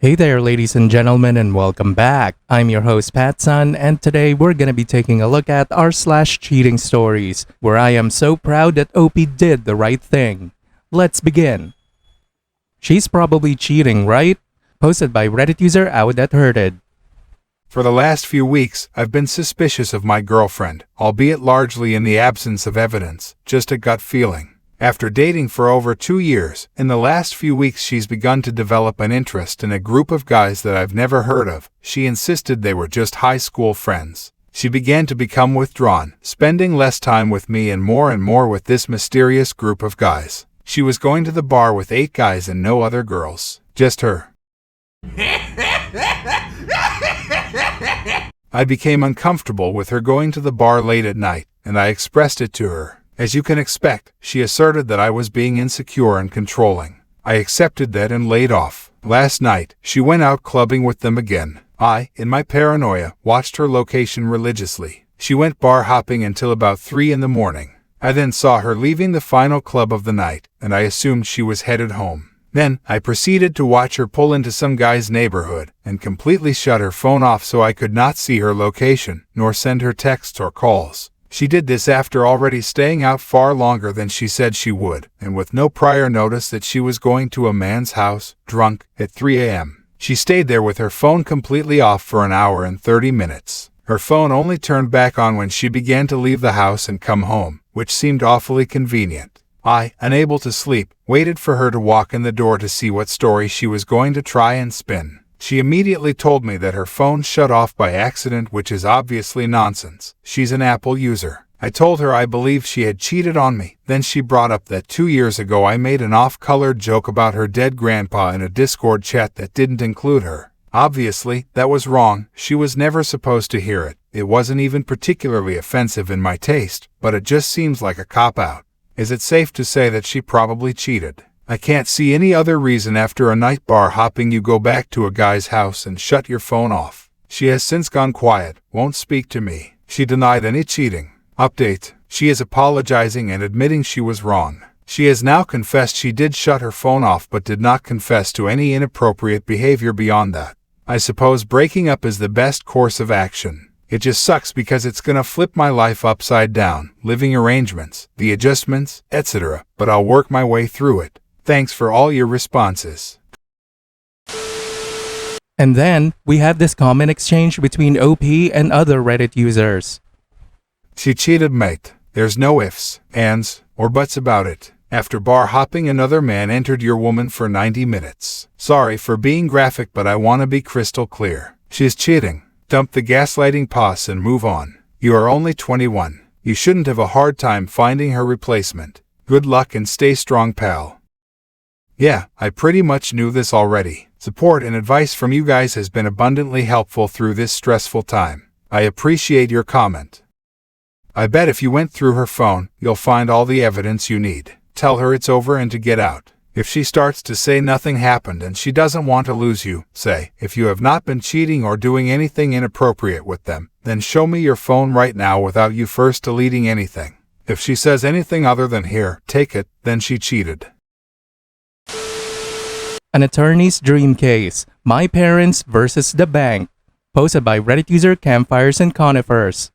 Hey there, ladies and gentlemen, and welcome back. I'm your host, PattSun, and today we're gonna be taking a look at r/cheating stories, where I am so proud that OP did the right thing. Let's begin. She's probably cheating, right? Posted by Reddit user @hearded. For the last few weeks, I've been suspicious of my girlfriend, albeit largely in the absence of evidence, just a gut feeling. After dating for over 2 years, in the last few weeks she's begun to develop an interest in a group of guys that I've never heard of. She insisted they were just high school friends. She began to become withdrawn, spending less time with me and more with this mysterious group of guys. She was going to the bar with 8 guys and no other girls, just her. I became uncomfortable with her going to the bar late at night, and I expressed it to her. As you can expect, she asserted that I was being insecure and controlling. I accepted that and laid off. Last night, she went out clubbing with them again. I, in my paranoia, watched her location religiously. She went bar hopping until about 3 in the morning. I then saw her leaving the final club of the night, and I assumed she was headed home. Then, I proceeded to watch her pull into some guy's neighborhood, and completely shut her phone off so I could not see her location, nor send her texts or calls. She did this after already staying out far longer than she said she would, and with no prior notice that she was going to a man's house, drunk, at 3 a.m. She stayed there with her phone completely off for an hour and 30 minutes. Her phone only turned back on when she began to leave the house and come home, which seemed awfully convenient. I, unable to sleep, waited for her to walk in the door to see what story she was going to try and spin. She immediately told me that her phone shut off by accident, which is obviously nonsense. She's an Apple user. I told her I believed she had cheated on me. Then she brought up that 2 years ago I made an off-colored joke about her dead grandpa in a Discord chat that didn't include her. Obviously, that was wrong. She was never supposed to hear it. It wasn't even particularly offensive in my taste, but it just seems like a cop-out. Is it safe to say that she probably cheated? I can't see any other reason after a night bar hopping you go back to a guy's house and shut your phone off. She has since gone quiet, won't speak to me. She denied any cheating. Update: she is apologizing and admitting she was wrong. She has now confessed she did shut her phone off but did not confess to any inappropriate behavior beyond that. I suppose breaking up is the best course of action. It just sucks because it's gonna flip my life upside down, living arrangements, the adjustments, etc., but I'll work my way through it. Thanks for all your responses. And then, we have this comment exchange between OP and other Reddit users. She cheated, mate. There's no ifs, ands, or buts about it. After bar hopping, another man entered your woman for 90 minutes. Sorry for being graphic, but I want to be crystal clear. She's cheating. Dump the gaslighting pause and move on. You are only 21. You shouldn't have a hard time finding her replacement. Good luck and stay strong, pal. Yeah, I pretty much knew this already. Support and advice from you guys has been abundantly helpful through this stressful time. I appreciate your comment. I bet if you went through her phone, you'll find all the evidence you need. Tell her it's over and to get out. If she starts to say nothing happened and she doesn't want to lose you, say, if you have not been cheating or doing anything inappropriate with them, then show me your phone right now without you first deleting anything. If she says anything other than here, take it, then she cheated. An attorney's dream case, My Parents versus the Bank. Posted by Reddit user Campfires and Conifers.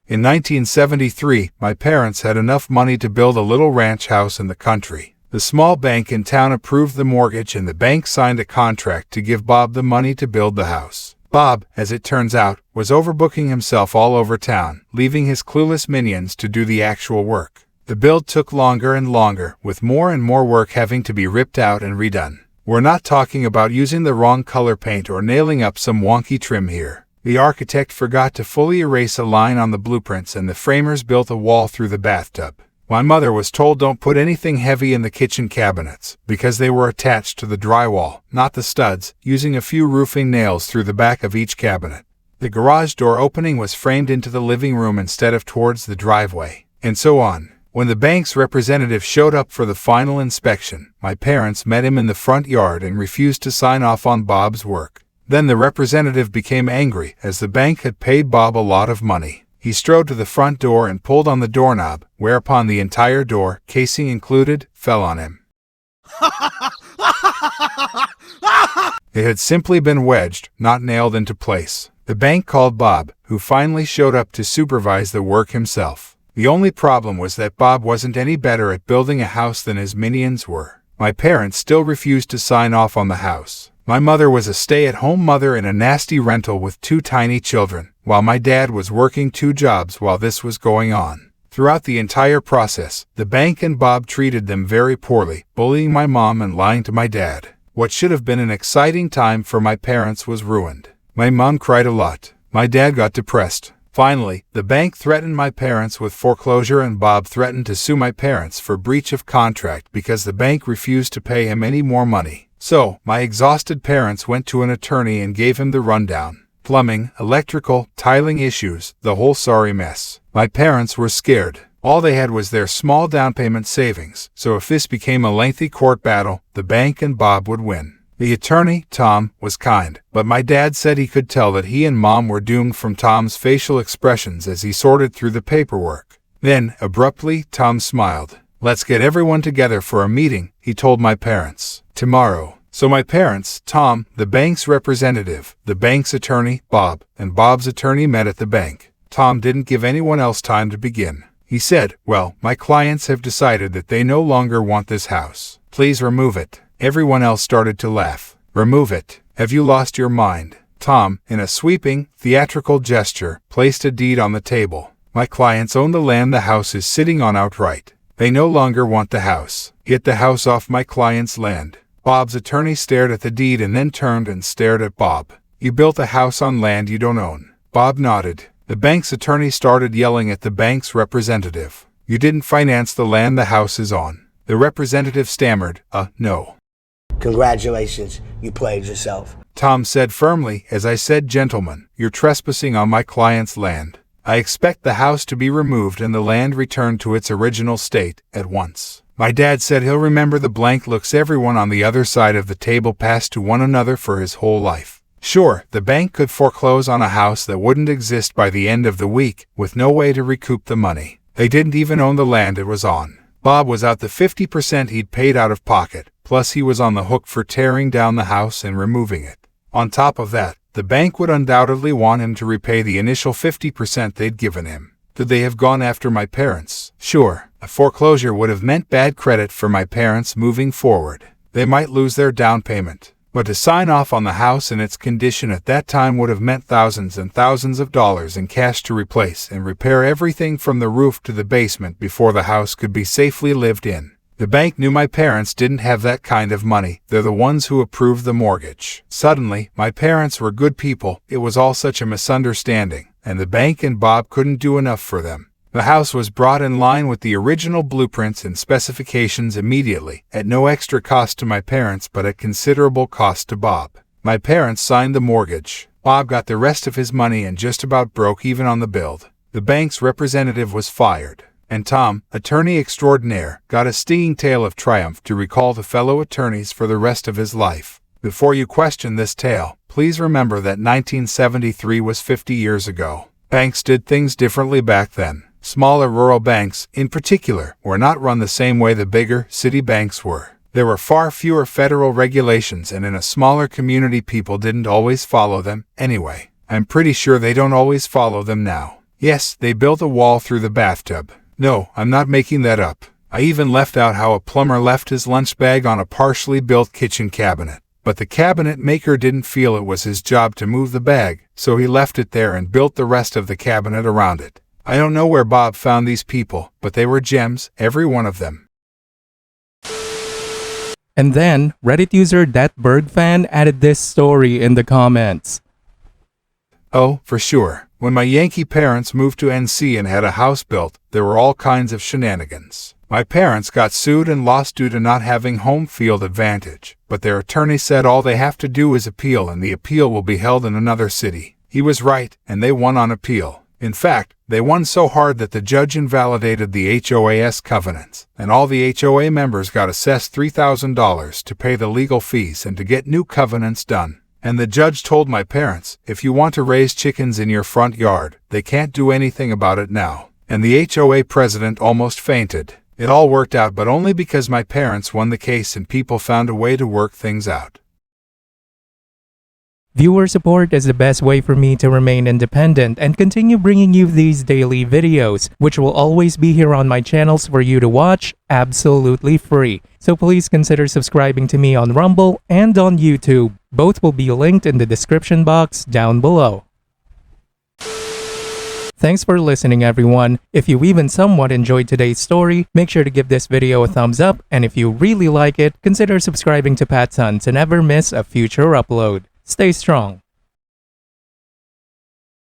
In 1973, my parents had enough money to build a little ranch house in the country. The small bank in town approved the mortgage and the bank signed a contract to give Bob the money to build the house. Bob, as it turns out, was overbooking himself all over town, leaving his clueless minions to do the actual work. The build took longer and longer, with more and more work having to be ripped out and redone. We're not talking about using the wrong color paint or nailing up some wonky trim here. The architect forgot to fully erase a line on the blueprints and the framers built a wall through the bathtub. My mother was told don't put anything heavy in the kitchen cabinets, because they were attached to the drywall, not the studs, using a few roofing nails through the back of each cabinet. The garage door opening was framed into the living room instead of towards the driveway, and so on. When the bank's representative showed up for the final inspection, my parents met him in the front yard and refused to sign off on Bob's work. Then the representative became angry, as the bank had paid Bob a lot of money. He strode to the front door and pulled on the doorknob, whereupon the entire door, casing included, fell on him. It had simply been wedged, not nailed into place. The bank called Bob, who finally showed up to supervise the work himself. The only problem was that Bob wasn't any better at building a house than his minions were. My parents still refused to sign off on the house. My mother was a stay-at-home mother in a nasty rental with 2 tiny children, while my dad was working 2 jobs while this was going on. Throughout the entire process, the bank and Bob treated them very poorly, bullying my mom and lying to my dad. What should have been an exciting time for my parents was ruined. My mom cried a lot. My dad got depressed. Finally, the bank threatened my parents with foreclosure and Bob threatened to sue my parents for breach of contract because the bank refused to pay him any more money. So, my exhausted parents went to an attorney and gave him the rundown. Plumbing, electrical, tiling issues, the whole sorry mess. My parents were scared. All they had was their small down payment savings, so if this became a lengthy court battle, the bank and Bob would win. The attorney, Tom, was kind, but my dad said he could tell that he and Mom were doomed from Tom's facial expressions as he sorted through the paperwork. Then, abruptly, Tom smiled. "Let's get everyone together for a meeting," he told my parents. "Tomorrow." So my parents, Tom, the bank's representative, the bank's attorney, Bob, and Bob's attorney met at the bank. Tom didn't give anyone else time to begin. He said, "Well, my clients have decided that they no longer want this house. Please remove it." Everyone else started to laugh. "Remove it? Have you lost your mind?" Tom, in a sweeping, theatrical gesture, placed a deed on the table. "My clients own the land the house is sitting on outright. They no longer want the house. Get the house off my client's land." Bob's attorney stared at the deed and then turned and stared at Bob. "You built a house on land you don't own." Bob nodded. The bank's attorney started yelling at the bank's representative. "You didn't finance the land the house is on." The representative stammered, no." "Congratulations, you played yourself," Tom said firmly. "As I said, gentlemen, you're trespassing on my client's land. I expect the house to be removed and the land returned to its original state, at once." My dad said he'll remember the blank looks everyone on the other side of the table passed to one another for his whole life. Sure, the bank could foreclose on a house that wouldn't exist by the end of the week, with no way to recoup the money. They didn't even own the land it was on. Bob was out the 50% he'd paid out of pocket, plus he was on the hook for tearing down the house and removing it. On top of that, the bank would undoubtedly want him to repay the initial 50% they'd given him. Could they have gone after my parents? Sure, a foreclosure would have meant bad credit for my parents moving forward. They might lose their down payment. But to sign off on the house in its condition at that time would have meant thousands and thousands of dollars in cash to replace and repair everything from the roof to the basement before the house could be safely lived in. The bank knew my parents didn't have that kind of money. They're the ones who approved the mortgage. Suddenly, my parents were good people. It was all such a misunderstanding, and the bank and Bob couldn't do enough for them. The house was brought in line with the original blueprints and specifications immediately, at no extra cost to my parents but at considerable cost to Bob. My parents signed the mortgage. Bob got the rest of his money and just about broke even on the build. The bank's representative was fired. And Tom, attorney extraordinaire, got a stinging tale of triumph to recall to fellow attorneys for the rest of his life. Before you question this tale, please remember that 1973 was 50 years ago. Banks did things differently back then. Smaller rural banks, in particular, were not run the same way the bigger, city banks were. There were far fewer federal regulations and in a smaller community people didn't always follow them, anyway. I'm pretty sure they don't always follow them now. Yes, they built a wall through the bathtub. No, I'm not making that up. I even left out how a plumber left his lunch bag on a partially built kitchen cabinet. But the cabinet maker didn't feel it was his job to move the bag, so he left it there and built the rest of the cabinet around it. I don't know where Bob found these people, but they were gems, every one of them. And then, Reddit user ThatBergFan added this story in the comments. Oh, for sure. When my Yankee parents moved to NC and had a house built, there were all kinds of shenanigans. My parents got sued and lost due to not having home field advantage, but their attorney said all they have to do is appeal and the appeal will be held in another city. He was right, and they won on appeal. In fact, they won so hard that the judge invalidated the HOA's covenants, and all the HOA members got assessed $3,000 to pay the legal fees and to get new covenants done. And the judge told my parents, if you want to raise chickens in your front yard, they can't do anything about it now. And the HOA president almost fainted. It all worked out, but only because my parents won the case and people found a way to work things out. Viewer support is the best way for me to remain independent and continue bringing you these daily videos, which will always be here on my channels for you to watch absolutely free. So please consider subscribing to me on Rumble and on YouTube. Both will be linked in the description box down below. Thanks for listening, everyone. If you even somewhat enjoyed today's story, make sure to give this video a thumbs up, and if you really like it, consider subscribing to PattSun to never miss a future upload. Stay strong.